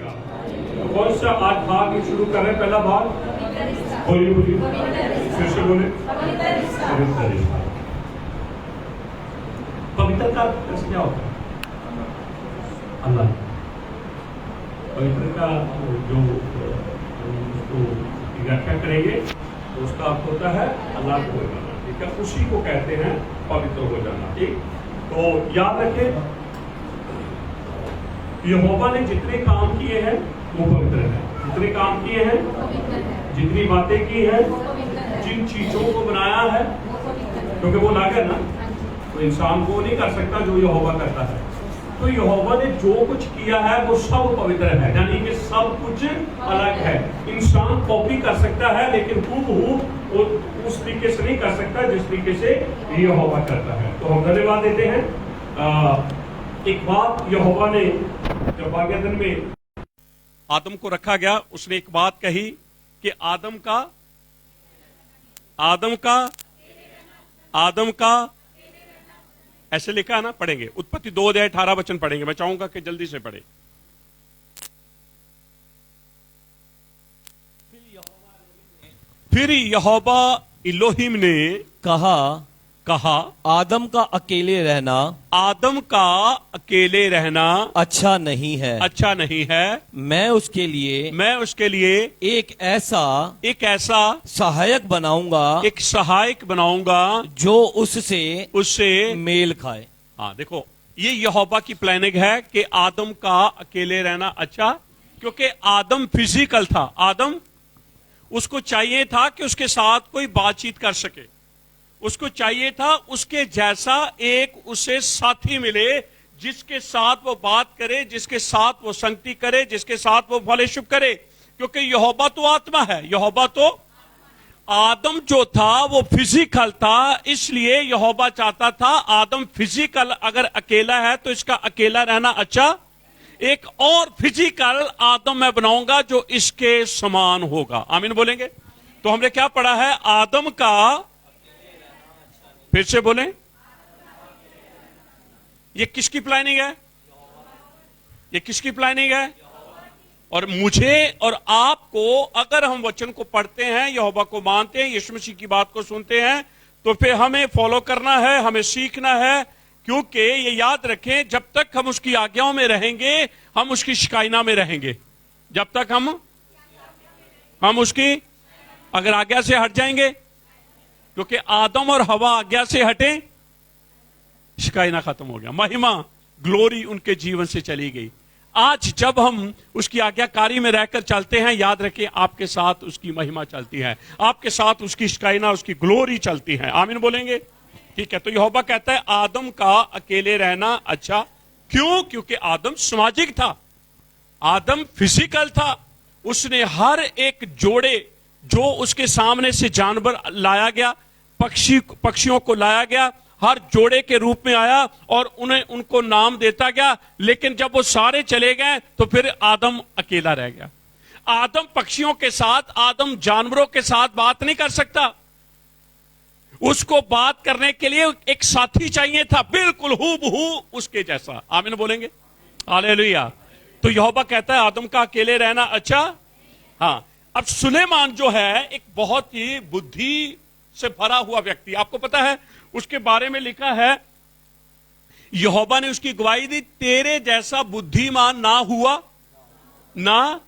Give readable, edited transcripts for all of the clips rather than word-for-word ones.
तो कौन सा आज भाग शुरू कर रहे हैं? पहला भाग बोलिए बोलिए, फिर से बोले। पवित्र रिश्ता। पवित्र का अर्थ क्या होता है? अल्लाह। पवित्र का जो उसको व्याख्या करेंगे तो उसका अर्थ होता है अल्लाह को हो जाना। ठीक है, उसी को कहते हैं पवित्र हो जाना। ठीक, तो याद रखें, यहोवा ने जितने काम किए हैं वो पवित्र है। जितने काम किए हैं, जितनी बातें की हैं, जिन चीजों को बनाया है, क्योंकि वो लाग है ना, तो इंसान वो नहीं कर सकता जो यहोवा करता है। तो यहोवा ने जो कुछ किया है वो सब पवित्र है, यानी कि सब कुछ अलग है। इंसान कॉपी कर सकता है लेकिन हूबहू उस तरीके से नहीं कर सकता जिस तरीके से यहोवा करता है। तो हम धन्यवाद देते हैं। एक बात यहोवा ने जब बागेदन में आदम को रखा गया, उसने एक बात कही कि आदम का ऐसे लिखा है ना, पढ़ेंगे उत्पत्ति 2 अध्याय 18 वचन पढ़ेंगे। मैं चाहूंगा कि जल्दी से पढ़े। फिर यहोवा इलोहिम ने कहा आदम का अकेले रहना अच्छा नहीं है। मैं उसके लिए एक ऐसा सहायक बनाऊंगा जो उससे मेल खाए। हाँ, देखो, ये यहोवा की प्लानिंग है कि आदम का अकेले रहना अच्छा, क्योंकि आदम फिजिकल था। आदम, उसको चाहिए था कि उसके साथ कोई बातचीत कर सके, उसको चाहिए था उसके जैसा एक उसे साथी मिले जिसके साथ वो बात करे, जिसके साथ वो संगति करे, जिसके साथ वो फेलोशिप करे। क्योंकि यहोवा तो आत्मा है, यहोवा तो आदम जो था वो फिजिकल था, इसलिए यहोवा चाहता था आदम फिजिकल अगर अकेला है तो इसका अकेला रहना अच्छा, एक और फिजिकल आदम मैं बनाऊंगा जो इसके समान होगा। आमीन बोलेंगे। तो हमने क्या पढ़ा है? आदम का, फिर से बोलें, ये किसकी प्लानिंग है? ये किसकी प्लानिंग है? और मुझे और आपको, अगर हम वचन को पढ़ते हैं, यहोवा को मानते हैं, यीशु मसीह की बात को सुनते हैं, तो फिर हमें फॉलो करना है, हमें सीखना है। क्योंकि ये याद रखें, जब तक हम उसकी आज्ञाओं में रहेंगे हम उसकी शिकायना में रहेंगे। जब तक हम उसकी अगर आज्ञा से हट जाएंगे, क्योंकि आदम और हवा आज्ञा से हटे, शिकायना खत्म हो गया, महिमा ग्लोरी उनके जीवन से चली गई। आज जब हम उसकी आज्ञाकारी में रहकर चलते हैं, याद रखें आपके साथ उसकी महिमा चलती है, आपके साथ उसकी शिकायना, उसकी ग्लोरी चलती है। आमीन बोलेंगे। ठीक है, तो यहोवा कहता है आदम का अकेले रहना अच्छा। क्यों? क्योंकि आदम सामाजिक था, आदम फिजिकल था। उसने हर एक जोड़े जो उसके सामने से जानवर लाया गया, पक्षियों को लाया गया, हर जोड़े के रूप में आया और उनको नाम देता गया। लेकिन जब वो सारे चले गए तो फिर आदम अकेला रह गया। आदम पक्षियों के साथ, आदम जानवरों के साथ बात नहीं कर सकता। उसको बात करने के लिए एक साथी चाहिए था, बिल्कुल हूबहू उसके जैसा। आमीन बोलेंगे। हालेलुया। तो यहोवा कहता है आदम का अकेले रहना अच्छा। हाँ, अब सुलेमान जो है एक बहुत ही बुद्धि से भरा हुआ व्यक्ति, आपको पता है उसके बारे में लिखा है, यहोवा ने उसकी गवाही दी, तेरे जैसा बुद्धिमान ना हुआ ना।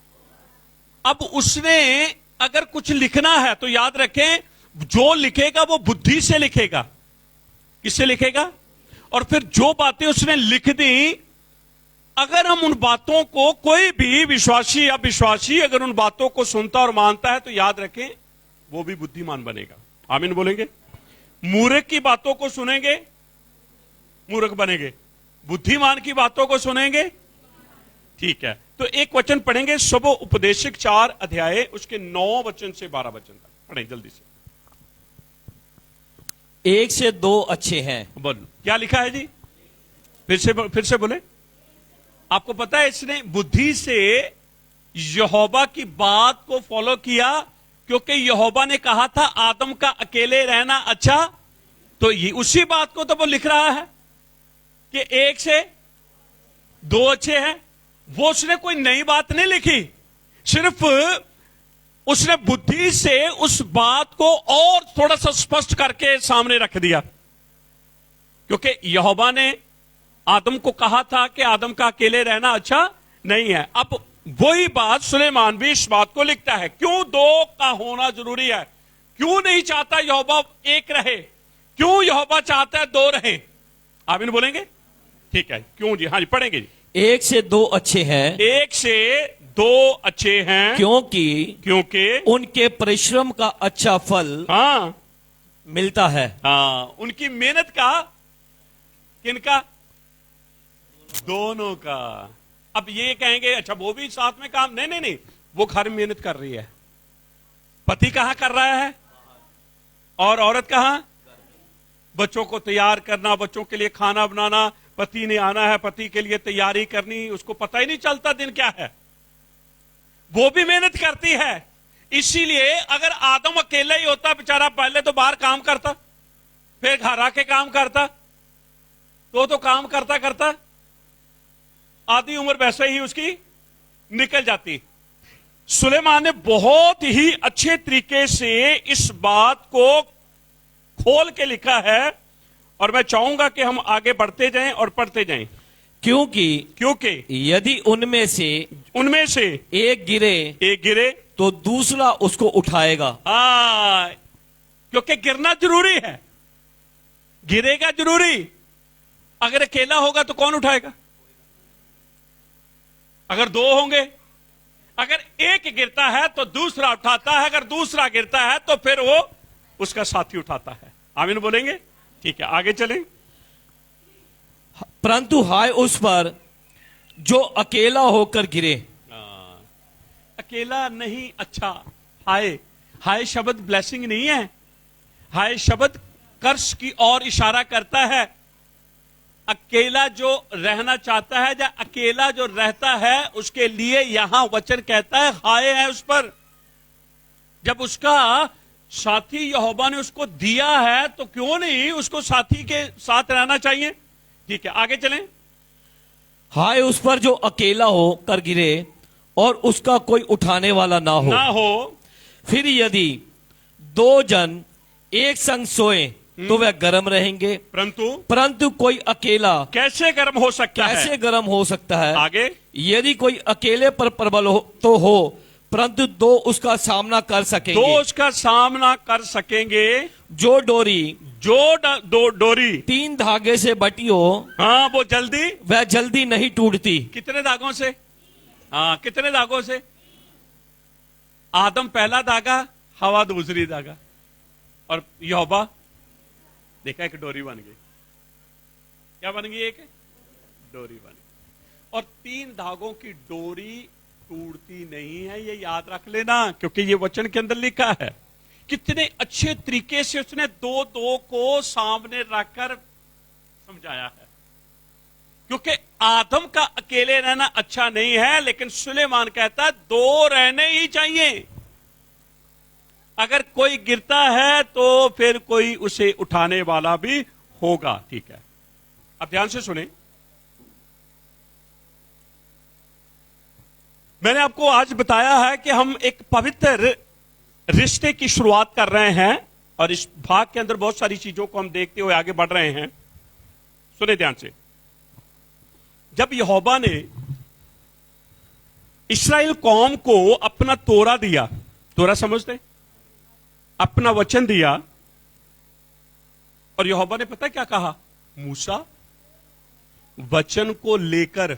अब उसने अगर कुछ लिखना है तो याद रखें, जो लिखेगा वो बुद्धि से लिखेगा। किससे लिखेगा? और फिर जो बातें उसने लिख दी, अगर हम उन बातों को, कोई भी विश्वासी या अविश्वासी अगर उन बातों को सुनता और मानता है, तो याद रखें वो भी बुद्धिमान बनेगा। आमीन बोलेंगे। मूर्ख की बातों को सुनेंगे, मूर्ख बनेंगे। बुद्धिमान की बातों को सुनेंगे। ठीक है, तो एक वचन पढ़ेंगे, सब उपदेशक 4 अध्याय उसके 9 वचन से 12 वचन तक पढ़ें जल्दी से। 1 से 2 अच्छे हैं। बोलो क्या लिखा है जी? फिर से बोले। आपको पता है इसने बुद्धि से यहोवा की बात को फॉलो किया, क्योंकि यहोवा ने कहा था आदम का अकेले रहना अच्छा। तो ये उसी बात को तो वो लिख रहा है कि 1 से 2 अच्छे हैं। वो उसने कोई नई बात नहीं लिखी, सिर्फ उसने बुद्धि से उस बात को और थोड़ा सा स्पष्ट करके सामने रख दिया। क्योंकि यहोवा ने आदम को कहा था कि आदम का अकेले रहना अच्छा नहीं है। अब वही बात सुलेमान भी इस बात को लिखता है। क्यों दो का होना जरूरी है? क्यों नहीं चाहता यहोवा एक रहे? क्यों यहोवा चाहता है दो रहे? आप इन बोलेंगे? ठीक है, क्यों जी? हाँ जी, पढ़ेंगे जी। एक से दो अच्छे हैं, एक से दो अच्छे हैं, क्योंकि उनके परिश्रम का अच्छा फल हाँ मिलता है। हाँ, उनकी मेहनत का, किनका? दोनों का। अब ये कहेंगे अच्छा वो भी साथ में काम, नहीं नहीं नहीं, वो घर में मेहनत कर रही है। पति कहां कर रहा है और औरत कहां? बच्चों को तैयार करना, बच्चों के लिए खाना बनाना, पति ने आना है, पति के लिए तैयारी करनी, उसको पता ही नहीं चलता दिन क्या है, वो भी मेहनत करती है। इसीलिए अगर आदम अकेला ही होता बेचारा, पहले तो बाहर काम करता, फिर घर आके काम करता, तो काम करता करता आधी उम्र वैसे ही उसकी निकल जाती। सुलेमान ने बहुत ही अच्छे तरीके से इस बात को खोल के लिखा है और मैं चाहूंगा कि हम आगे बढ़ते जाएं और पढ़ते जाएं। क्योंकि यदि उनमें से एक गिरे तो दूसरा उसको उठाएगा। क्योंकि गिरना जरूरी है, गिरेगा जरूरी। अगर अकेला होगा तो कौन उठाएगा? अगर दो होंगे, अगर एक गिरता है तो दूसरा उठाता है, अगर दूसरा गिरता है तो फिर वो उसका साथी उठाता है। आमीन बोलेंगे? ठीक है, आगे चलें। परंतु हाय उस पर जो अकेला होकर गिरे। अकेला नहीं अच्छा। हाय शब्द ब्लेसिंग नहीं है, हाय शब्द कर्ष की ओर इशारा करता है। अकेला जो रहना चाहता है या अकेला जो रहता है उसके लिए यहां वचन कहता है हाय है उस पर। जब उसका साथी यहोवा ने उसको दिया है तो क्यों नहीं उसको साथी के साथ रहना चाहिए। ठीक है, आगे चलें। हाय उस पर जो अकेला हो कर गिरे और उसका कोई उठाने वाला ना हो। फिर यदि दो जन एक संग सोए तो वह गर्म रहेंगे, परंतु कोई अकेला कैसे गर्म हो सकता है? कैसे गर्म हो सकता है? आगे, यदि कोई अकेले पर प्रबल हो तो हो, परंतु दो उसका सामना कर सकेंगे। दो उसका सामना कर सकेंगे। जो डोरी तीन धागे से बटी हो, हाँ वो वह जल्दी नहीं टूटती। कितने धागों से? हाँ, कितने धागों से? आदम पहला धागा, हवा दूसरी धागा, और यहोवा देखा एक डोरी बन गई। क्या बन गई? एक डोरी बन गई। और तीन धागों की डोरी टूटती नहीं है, ये याद रख लेना, क्योंकि ये वचन के अंदर लिखा है। कितने अच्छे तरीके से उसने दो को सामने रखकर समझाया है। क्योंकि आदम का अकेले रहना अच्छा नहीं है, लेकिन सुलेमान कहता है दो रहने ही चाहिए। अगर कोई गिरता है तो फिर कोई उसे उठाने वाला भी होगा। ठीक है, अब ध्यान से सुने। मैंने आपको आज बताया है कि हम एक पवित्र रिश्ते की शुरुआत कर रहे हैं और इस भाग के अंदर बहुत सारी चीजों को हम देखते हुए आगे बढ़ रहे हैं। सुने ध्यान से। जब यहोवा ने इस्राएल कौम को अपना तोरा दिया, तोरा समझते, अपना वचन दिया, और यहोवा ने पता क्या कहा? मूसा, वचन को लेकर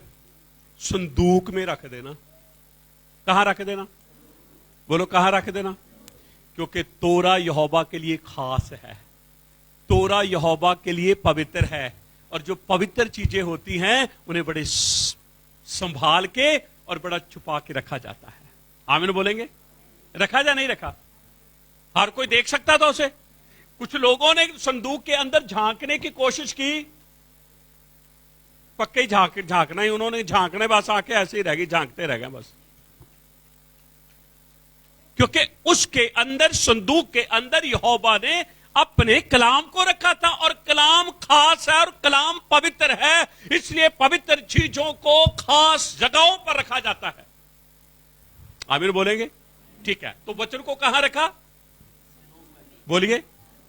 संदूक में रख देना। कहां रख देना? बोलो कहां रख देना? क्योंकि तोरा यहोवा के लिए खास है, तोरा यहोवा के लिए पवित्र है, और जो पवित्र चीजें होती हैं उन्हें बड़े संभाल के और बड़ा छुपा के रखा जाता है। आमीन बोलेंगे? रखा या नहीं रखा? हर कोई देख सकता था उसे। कुछ लोगों ने संदूक के अंदर झांकने की कोशिश की, पक्के ही झांकना ही उन्होंने झांकने, बस आके ऐसे ही रह गई, झांकते रह गए बस। क्योंकि उसके अंदर, संदूक के अंदर यहोवा ने अपने कलाम को रखा था, और कलाम खास है और कलाम पवित्र है, इसलिए पवित्र चीजों को खास जगहों पर रखा जाता है। आमीन बोलेंगे? ठीक है, तो वचन को कहां रखा? बोलिए।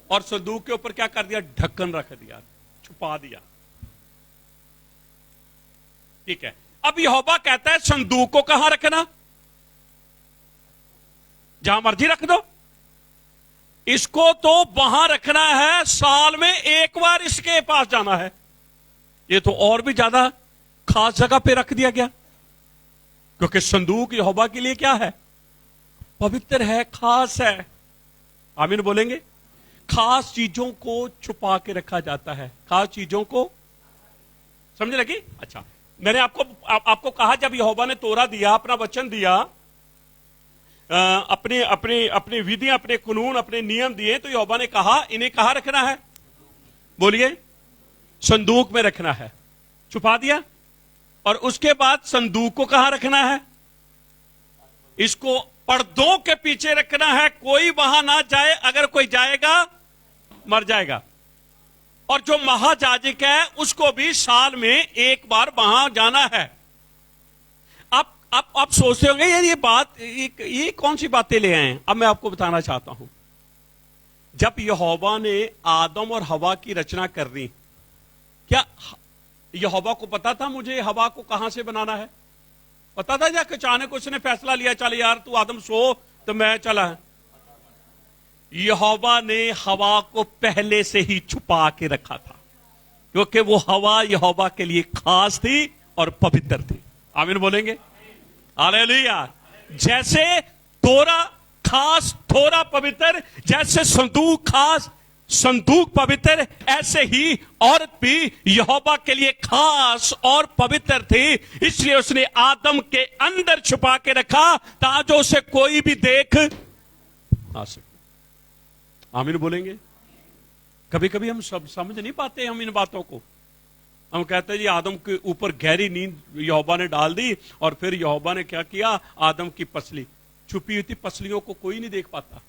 और संदूक के ऊपर क्या कर दिया? ढक्कन रख दिया, छुपा दिया। ठीक है, अब यहोवा कहता है संदूक को कहां रखना? जहां मर्जी रख दो, इसको तो वहां रखना है, साल में एक बार इसके पास जाना है। ये तो और भी ज्यादा खास जगह पे रख दिया गया, क्योंकि संदूक यहोवा के लिए क्या है? पवित्र है, खास है। आमीन बोलेंगे? खास चीजों को छुपा के रखा जाता है, खास चीजों को, समझ लगी? अच्छा, मैंने आपको कहा जब यहोवा ने तोरा दिया, अपना वचन दिया, अपने अपने अपने विधियां, अपने कानून, अपने नियम दिए, तो यहोवा ने कहा इन्हें कहां रखना है? बोलिए। संदूक में रखना है, छुपा दिया। और उसके बाद संदूक को कहां रखना है? इसको पर्दों के पीछे रखना है, कोई वहां ना जाए, अगर कोई जाएगा मर जाएगा। और जो महायाजक है उसको भी साल में एक बार वहां जाना है। आप सोचते होंगे यार ये कौन सी बातें ले आए हैं? अब मैं आपको बताना चाहता हूं, जब यहोवा ने आदम और हवा की रचना कर दी, क्या यहोवा को पता था मुझे हवा को कहां से बनाना है? पता था? या अचानक उसने फैसला लिया, चल यार तू आदम सो तो मैं चला? यहोवा ने हवा को पहले से ही छुपा के रखा था, क्योंकि वो हवा यहोवा के लिए खास थी और पवित्र थी। आमीन बोलेंगे? हालेलुया। जैसे तोरा खास, थोड़ा पवित्र, जैसे संदूक खास, संदूक पवित्र, ऐसे ही औरत भी यहोवा के लिए खास और पवित्र थी, इसलिए उसने आदम के अंदर छुपा के रखा ताकि उसे कोई भी देख आ सके। आमीन बोलेंगे? कभी कभी हम सब समझ नहीं पाते हम इन बातों को। हम कहते हैं जी आदम के ऊपर गहरी नींद यहोवा ने डाल दी, और फिर यहोवा ने क्या किया? आदम की पसली, छुपी हुई थी पसलियों को कोई नहीं देख पाता।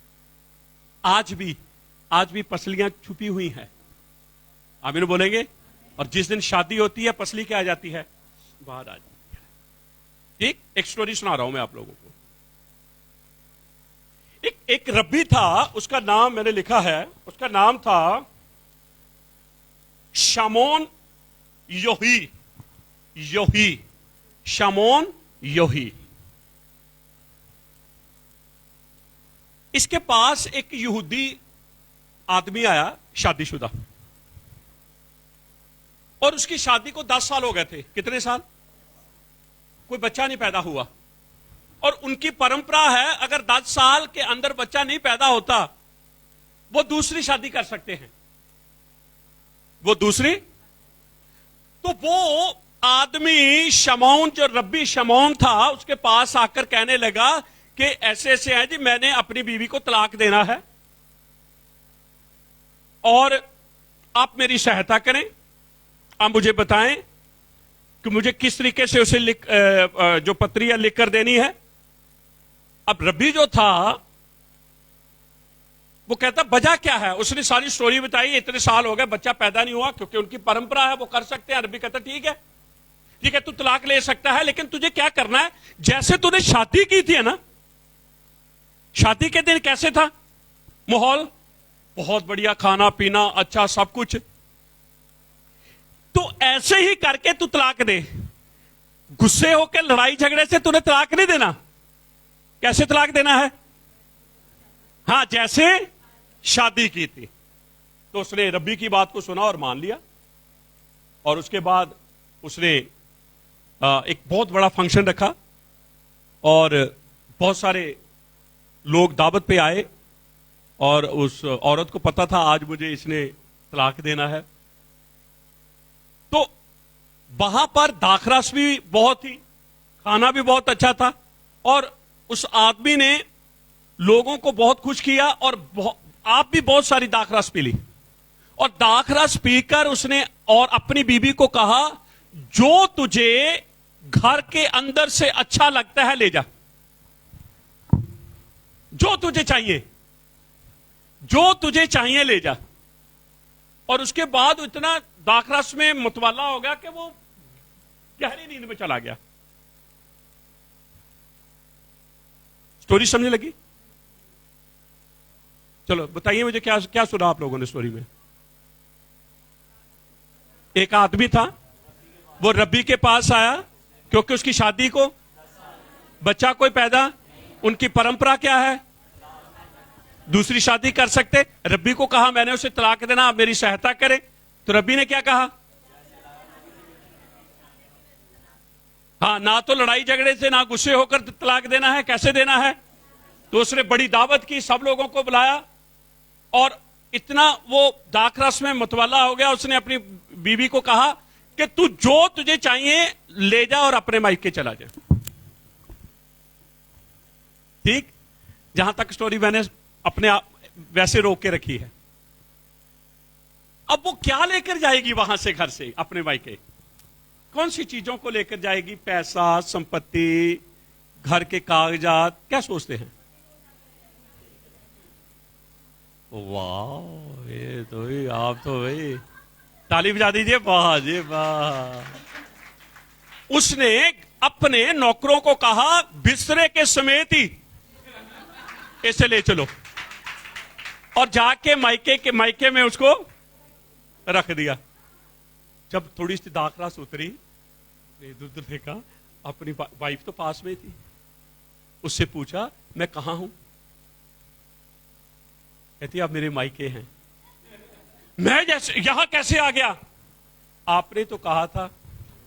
आज भी पसलियां छुपी हुई हैं। आमीन बोलेंगे? और जिस दिन शादी होती है पसली क्या आ जाती है? बाहर आ जाती है। ठीक, एक स्टोरी सुना रहा हूं मैं आप लोगों को। एक रब्बी था, उसका नाम मैंने लिखा है, उसका नाम था शमोन योही, शमोन योही। इसके पास एक यहूदी आदमी आया, शादीशुदा, और उसकी शादी को 10 साल हो गए थे। कितने साल? कोई बच्चा नहीं पैदा हुआ। और उनकी परंपरा है, अगर 10 साल के अंदर बच्चा नहीं पैदा होता, वो दूसरी शादी कर सकते हैं। वो दूसरी, तो वो आदमी शमौन, जो रब्बी शमौन था, उसके पास आकर कहने लगा कि ऐसे ऐसे है जी, मैंने अपनी बीवी को तलाक देना है और आप मेरी सहायता करें। आप मुझे बताएं कि मुझे किस तरीके से उसे जो पत्रियां लिख कर देनी है। अब रब्बी जो था वो कहता वजह क्या है? उसने सारी स्टोरी बताई, इतने साल हो गए बच्चा पैदा नहीं हुआ, क्योंकि उनकी परंपरा है, वो कर सकते हैं। रब्बी कहता ठीक है तू तलाक ले सकता है, लेकिन तुझे क्या करना है? जैसे तूने शादी की थी ना, शादी के दिन कैसे था माहौल? बहुत बढ़िया, खाना पीना अच्छा, सब कुछ। तो ऐसे ही करके तू तलाक दे। गुस्से होकर लड़ाई झगड़े से तूने तलाक नहीं देना। कैसे तलाक देना है? हां, जैसे शादी की थी। तो उसने रब्बी की बात को सुना और मान लिया, और उसके बाद उसने एक बहुत बड़ा फंक्शन रखा और बहुत सारे लोग दावत पे आए, और उस औरत को पता था आज मुझे इसने तलाक देना है। तो वहां पर दाखरस भी बहुत थी, खाना भी बहुत अच्छा था, और उस आदमी ने लोगों को बहुत खुश किया, और आप भी बहुत सारी दाखरस पी ली। और दाखरस पीकर उसने और अपनी बीबी को कहा, जो तुझे घर के अंदर से अच्छा लगता है ले जा, जो तुझे चाहिए। जो तुझे चाहिए ले जा। और उसके बाद इतना दाखरस में मुतवाला हो गया कि वो गहरी नींद में चला गया। स्टोरी समझने लगी? चलो बताइए मुझे, क्या क्या सुना आप लोगों ने स्टोरी में? एक आदमी था, वो रब्बी के पास आया क्योंकि उसकी शादी को बच्चा कोई पैदा, उनकी परंपरा क्या है, दूसरी शादी कर सकते। रब्बी को कहा मैंने उसे तलाक देना, आप मेरी सहायता करें। तो रब्बी ने क्या कहा? हाँ, ना तो लड़ाई झगड़े से ना गुस्से होकर तलाक देना है, कैसे देना है? तो उसने बड़ी दावत की, सब लोगों को बुलाया और इतना वो दाखरस में मतवाला हो गया, उसने अपनी बीवी को कहा कि तू जो तुझे चाहिए ले जा और अपने मायके चला जा। ठीक, जहां तक स्टोरी मैंने अपने आप वैसे रोक के रखी है। अब वो क्या लेकर जाएगी वहां से, घर से अपने मायके? कौन सी चीजों को लेकर जाएगी? पैसा, संपत्ति, घर के कागजात, क्या सोचते हैं? वाह, ये तो ही आप तो भाई ताली बजा दीजिए, वाह जी वाह। उसने अपने नौकरों को कहा बिस्तरे के समेत ही इसे ले चलो, और जाके मायके में उसको रख दिया। जब थोड़ी सी दाखरस उतरी, इधर उधर देखा, अपनी वाइफ तो पास में थी, उससे पूछा मैं कहां हूं? कहती आप मेरे मायके हैं। मैं जैसे यहां कैसे आ गया? आपने तो कहा था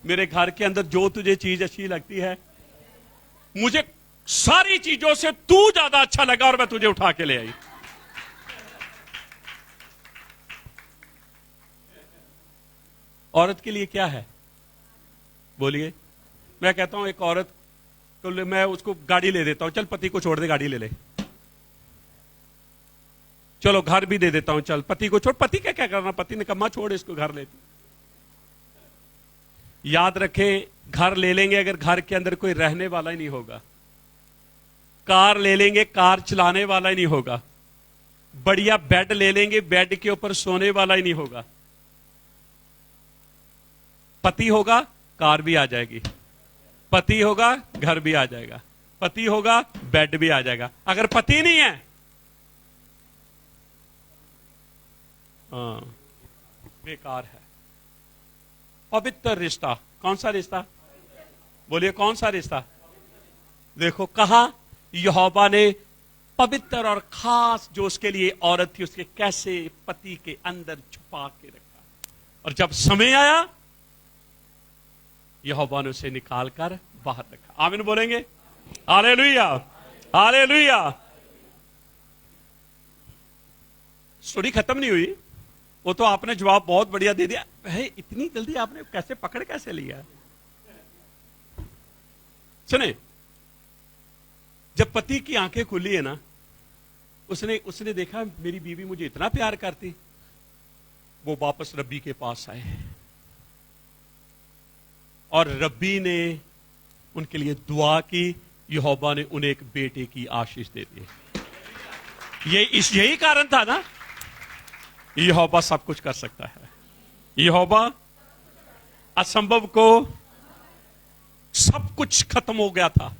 मेरे घर के अंदर जो तुझे चीज अच्छी लगती है, मुझे सारी चीजों से तू ज्यादा अच्छा लगा और मैं तुझे उठा के ले आई। औरत के लिए क्या है? बोलिए। मैं कहता हूं एक औरत तो मैं उसको गाड़ी ले देता हूं, चल पति को छोड़ दे, गाड़ी ले ले। चलो घर भी दे देता हूं, चल पति को छोड़। पति क्या क्या करना, पति ने कहा छोड़ इसको, घर लेती। याद रखें, घर ले लेंगे अगर घर के अंदर कोई रहने वाला ही नहीं होगा। कार ले लेंगे, कार चलाने वाला ही नहीं होगा। बढ़िया बेड ले लेंगे, बेड के ऊपर सोने वाला ही नहीं होगा। पति होगा, कार भी आ जाएगी। पति होगा, घर भी आ जाएगा। पति होगा, बेड भी आ जाएगा। अगर पति नहीं है, बेकार है। पवित्र रिश्ता, कौन सा रिश्ता? बोलिए कौन सा रिश्ता? देखो कहा यहोवा ने पवित्र और खास जो उसके लिए औरत थी, उसके कैसे पति के अंदर छुपा के रखा, और जब समय आया यहोवा ने उसे निकाल कर बाहर रखा। आमीन बोलेंगे? Hallelujah, hallelujah. स्टोरी खत्म नहीं हुई, वो तो आपने जवाब बहुत बढ़िया दे दिया। है इतनी जल्दी आपने कैसे पकड़ कैसे लिया? सुने, जब पति की आंखें खुली है ना, उसने देखा मेरी बीवी मुझे इतना प्यार करती, वो वापस रब्बी के पास आए और रब्बी ने उनके लिए दुआ की। यहोवा ने उन्हें एक बेटे की आशीष दे दी। यही कारण था ना, यहोवा सब कुछ कर सकता है। यहोवा असंभव को, सब कुछ खत्म हो गया था,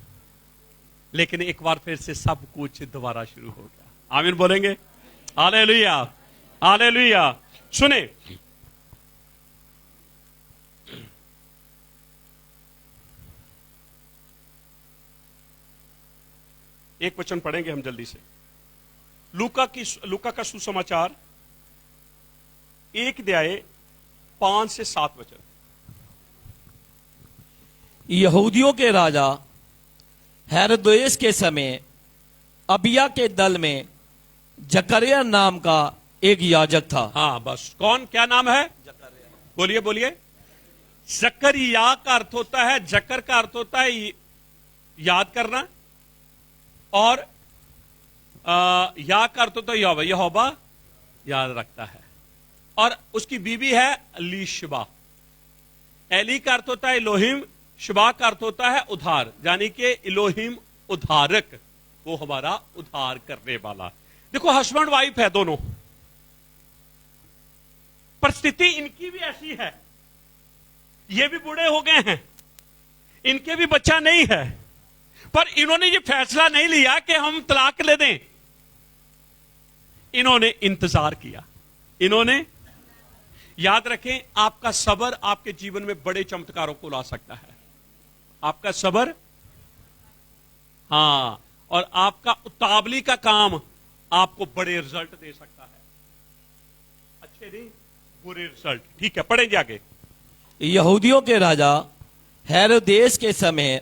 लेकिन एक बार फिर से सब कुछ दोबारा शुरू हो गया। आमीन बोलेंगे? Hallelujah, hallelujah. सुने, एक वचन पढ़ेंगे हम जल्दी से। लूका का सुसमाचार 1 अध्याय 5 से 7 वचन। यहूदियों के राजा हेरोदेस के समय अबिया के दल में जकरिया नाम का एक याजक था। हाँ बस, कौन, क्या नाम है? जकरिया। बोलिए बोलिए। जकरिया का अर्थ होता है, जकर का अर्थ होता है याद करना, और या का अर्थ होता है यहोवा, यहोवा याद रखता है। और उसकी बीवी है एलीशबा। एली का अर्थ होता है इलोहिम, शबा का अर्थ होता है उधार, यानी कि इलोहिम उधारक, वो हमारा उधार करने वाला। देखो हस्बैंड वाइफ है दोनों, परिस्थिति इनकी भी ऐसी है, ये भी बूढ़े हो गए हैं, इनके भी बच्चा नहीं है, पर इन्होंने ये फैसला नहीं लिया कि हम तलाक ले दें। इन्होंने इंतजार किया। इन्होंने, याद रखें, आपका सब्र आपके जीवन में बड़े चमत्कारों को ला सकता है। आपका सब्र, हां, और आपका उतावली का काम आपको बड़े रिजल्ट दे सकता है। अच्छे नहीं, बुरे रिजल्ट। ठीक है, पढ़ेंगे आगे। यहूदियों के राजा हेरोदेस के समय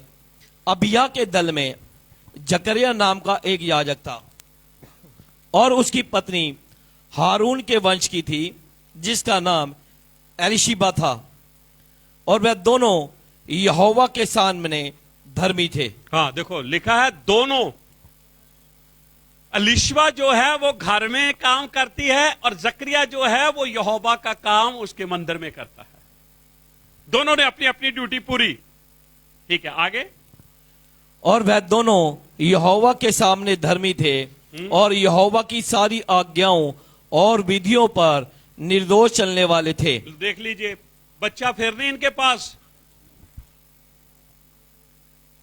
अबिया के दल में जकरिया नाम का एक याजक था और उसकी पत्नी हारून के वंश की थी, जिसका नाम एलिशिबा था, और वह दोनों यहोवा के सामने धर्मी थे। हाँ, देखो लिखा है दोनों। एलिशिबा जो है वो घर में काम करती है और जकरिया जो है वो यहोवा का काम उसके मंदिर में करता है। दोनों ने अपनी अपनी ड्यूटी पूरी। ठीक है, आगे। और वह दोनों यहोवा के सामने धर्मी थे और यहोवा की सारी आज्ञाओं और विधियों पर निर्दोष चलने वाले थे। देख लीजिए, बच्चा फिर नहीं इनके पास,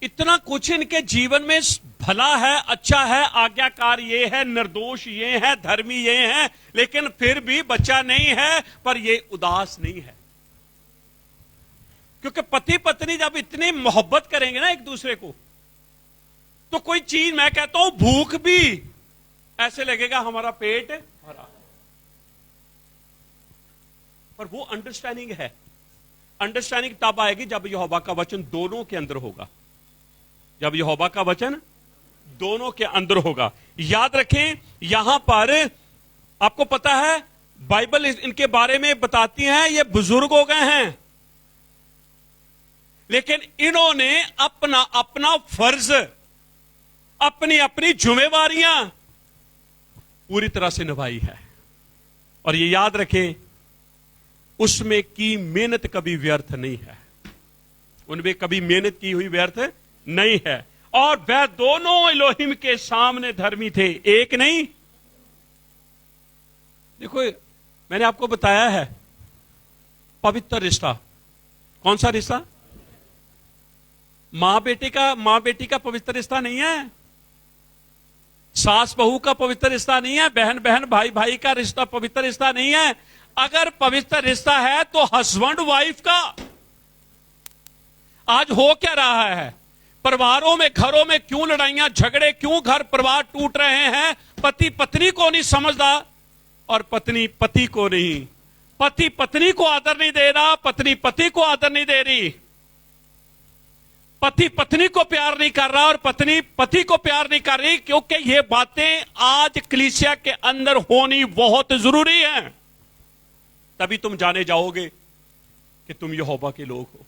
इतना कुछ इनके जीवन में भला है, अच्छा है, आज्ञाकार ये है, निर्दोष ये है, धर्मी ये है, लेकिन फिर भी बच्चा नहीं है। पर ये उदास नहीं है, क्योंकि पति पत्नी जब इतनी मोहब्बत करेंगे ना एक दूसरे को, तो कोई चीज, मैं कहता हूं भूख भी ऐसे लगेगा हमारा पेट भरा। पर वो अंडरस्टैंडिंग है। अंडरस्टैंडिंग तब आएगी जब यहोवा का वचन दोनों के अंदर होगा। जब यहोवा का वचन दोनों के अंदर होगा। याद रखें, यहां पर आपको पता है बाइबल इनके बारे में बताती है, ये बुजुर्ग हो गए हैं, लेकिन इन्होंने अपना अपना फर्ज, अपनी अपनी जिम्मेवारियां पूरी तरह से निभाई है। और ये याद रखें, उसमें की मेहनत कभी व्यर्थ नहीं है। उनमें कभी मेहनत की हुई व्यर्थ नहीं है। और वह दोनों एलोहिम के सामने धर्मी थे, एक नहीं। देखो, मैंने आपको बताया है पवित्र रिश्ता। कौन सा रिश्ता? मां बेटी का पवित्र रिश्ता नहीं है, सास बहू का पवित्र रिश्ता नहीं है, बहन बहन भाई भाई का रिश्ता पवित्र रिश्ता नहीं है। अगर पवित्र रिश्ता है तो हस्बैंड वाइफ का। आज हो क्या रहा है? परिवारों में, घरों में क्यों लड़ाइयां झगड़े, क्यों घर परिवार टूट रहे हैं? पति पत्नी को नहीं समझदा और पत्नी पति को नहीं। पति पत्नी को आदर नहीं दे रहा, पत्नी पति को आदर नहीं दे रही। पति पत्नी को प्यार नहीं कर रहा और पत्नी पति को प्यार नहीं कर रही, क्योंकि ये बातें आज कलीसिया के अंदर होनी बहुत जरूरी है। तभी तुम जाने जाओगे कि तुम यहोवा के लोग हो,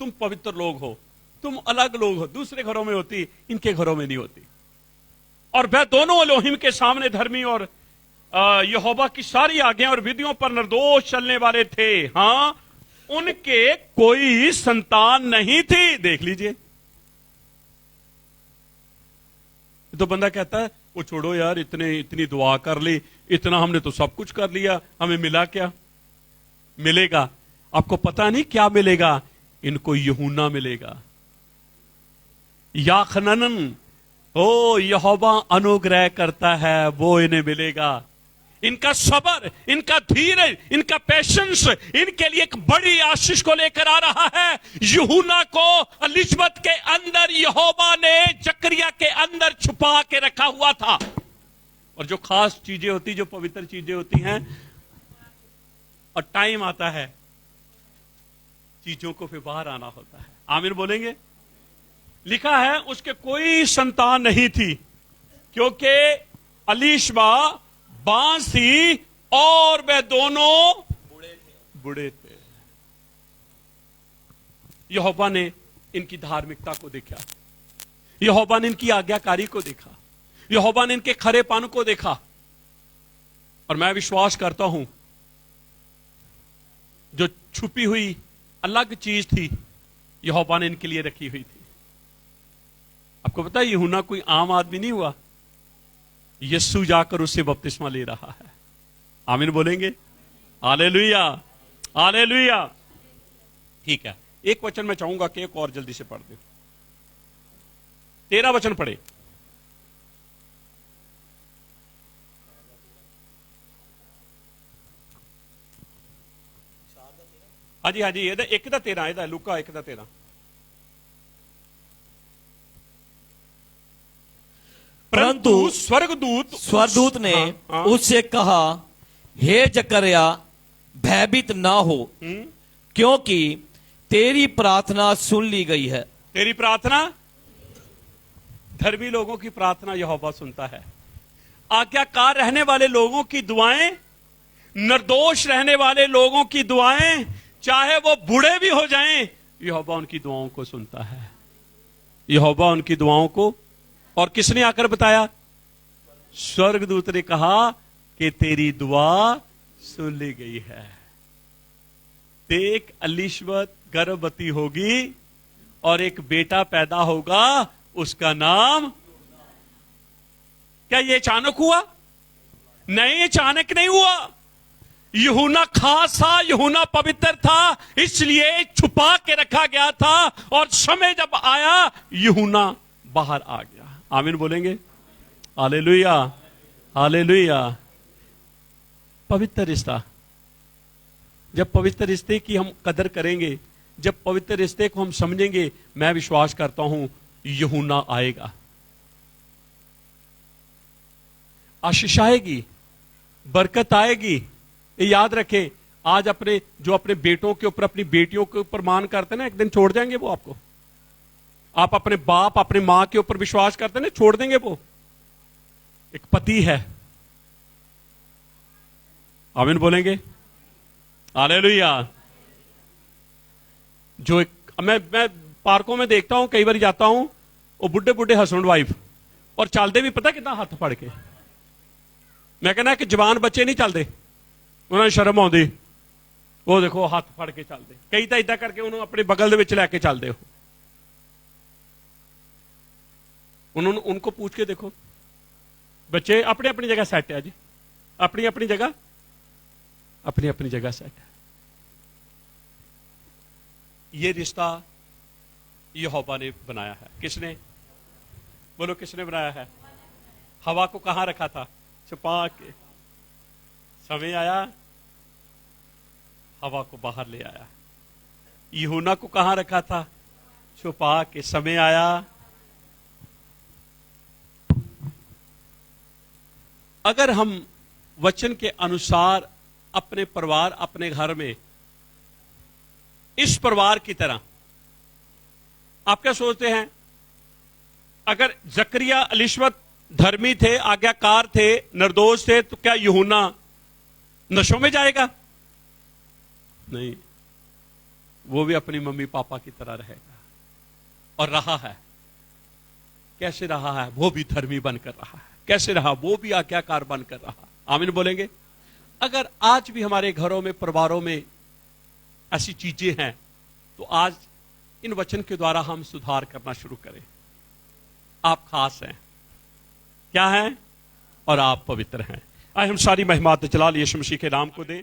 तुम पवित्र लोग हो, तुम अलग लोग हो। दूसरे घरों में होती, इनके घरों में नहीं होती। और वह दोनों एलोहिम के सामने धर्मी और यहोवा की सारी आज्ञा और विधियों पर निर्दोष चलने वाले थे। हां, उनके कोई संतान नहीं थी। देख लीजिए, तो बंदा कहता है वो छोड़ो यार, इतनी दुआ कर ली, इतना हमने तो सब कुछ कर लिया, हमें मिला क्या? मिलेगा, आपको पता नहीं क्या मिलेगा। इनको यूहन्ना मिलेगा, याखनन। ओ यहोवा अनुग्रह करता है, वो इन्हें मिलेगा। इनका सब्र, इनका धीरज, इनका पेशेंस इनके लिए एक बड़ी आशीष को लेकर आ रहा है। यूहन्ना को एलिजबेथ के अंदर यहोवा ने जकरिया के अंदर छुपा के रखा हुआ था। और जो खास चीजें होती, जो पवित्र चीजें होती हैं, और टाइम आता है चीजों को फिर बाहर आना होता है। आमीन बोलेंगे? लिखा है उसके कोई संतान नहीं थी, क्योंकि एलीशबा बांस थी और वे दोनों बूढ़े थे। यहोवा ने इनकी धार्मिकता को देखा, यहोवा ने इनकी आज्ञाकारी को देखा, यहोवा ने इनके खरेपन को देखा। और मैं विश्वास करता हूं जो छुपी हुई अलग चीज थी, यहोवा ने इनके लिए रखी हुई थी। आपको पता है यूहन्ना कोई आम आदमी नहीं हुआ। यीशु जाकर उससे बपतिस्मा ले रहा है। आमीन बोलेंगे? Hallelujah, hallelujah. ठीक है, एक वचन मैं चाहूंगा कि एक और जल्दी से पढ़ दे। 13 वचन पढ़े। हाँ जी, हाँ जी, ਇਹਦਾ 1 ਦਾ 13, ਇਹਦਾ ਲੂਕਾ 1 ਦਾ 13। परंतु स्वर्गदूत ने हाँ। उससे कहा, हे जकरया, भयभीत ना हो, क्योंकि तेरी प्रार्थना सुन ली गई है। तेरी प्रार्थना, धर्मी लोगों की प्रार्थना यहोवा सुनता है। आज्ञाकार रहने वाले लोगों की दुआएं, निर्दोष रहने वाले लोगों की दुआएं, चाहे वो बूढ़े भी हो जाएं, यहोवा उनकी दुआओं को सुनता है। यहोवा उनकी दुआओं को, और किसने आकर बताया? स्वर्गदूत ने कहा कि तेरी दुआ सुन ली गई है। देख, एलिशबत गर्भवती होगी और एक बेटा पैदा होगा, उसका नाम, क्या ये अचानक हुआ? नहीं, अचानक नहीं हुआ। यूहन्ना खास था, यूहन्ना पवित्र था, इसलिए छुपा के रखा गया था, और समय जब आया यूहन्ना बाहर आ गया। आमीन बोलेंगे? Hallelujah, hallelujah. पवित्र रिश्ता, जब पवित्र रिश्ते की हम कदर करेंगे, जब पवित्र रिश्ते को हम समझेंगे, मैं विश्वास करता हूं यूहन्ना आएगा, आशीष आएगी, बरकत आएगी। ये याद रखें, आज अपने बेटों के ऊपर, अपनी बेटियों के ऊपर मान करते ना, एक दिन छोड़ जाएंगे वो आपको। आप अपने बाप, अपने मां के ऊपर विश्वास करते ना, छोड़ देंगे वो। एक पति है। आमीन बोलेंगे? हालेलुया। जो एक, मैं पार्कों में देखता हूं, कई बार जाता हूं, वो बुढ़े बुढ़े हस्बैंड वाइफ, और चलते भी पता कितना हाथ फड़ के। मैं कहना कि जवान बच्चे नहीं चलते, उन्होंने शर्म आती, वो देखो हाथ फड़ के चलते। कई तो इदा करके उन्होंने अपने बगल दे विच लैके चलते हो। उन्होंने उनको पूछ के देखो, बच्चे अपनी अपनी जगह सेट है जी, अपनी अपनी जगह, अपनी अपनी जगह सेट है। ये रिश्ता यहोवा ने बनाया है। किसने? बोलो, किसने बनाया है? हवा को कहां रखा था? छुपा के। समय आया, हवा को बाहर ले आया। यूहन्ना को कहां रखा था? छुपा के। समय आया, अगर हम वचन के अनुसार अपने परिवार, अपने घर में इस परिवार की तरह, आप क्या सोचते हैं? अगर जकरिया, एलिशबत धर्मी थे, आज्ञाकार थे, निर्दोष थे, तो क्या यूहन्ना नशों में जाएगा? नहीं, वो भी अपनी मम्मी पापा की तरह रहेगा, और रहा है। कैसे रहा है? वो भी धर्मी बनकर रहा है। कैसे रहा? वो भी आज्ञाकार बनकर रहा। आमीन बोलेंगे? अगर आज भी हमारे घरों में, परिवारों में ऐसी चीजें हैं, तो आज इन वचन के द्वारा हम सुधार करना शुरू करें। आप खास हैं, क्या हैं? और आप पवित्र हैं। आए हम सारी महिमा जलाल यीशु मसीह के नाम को दें।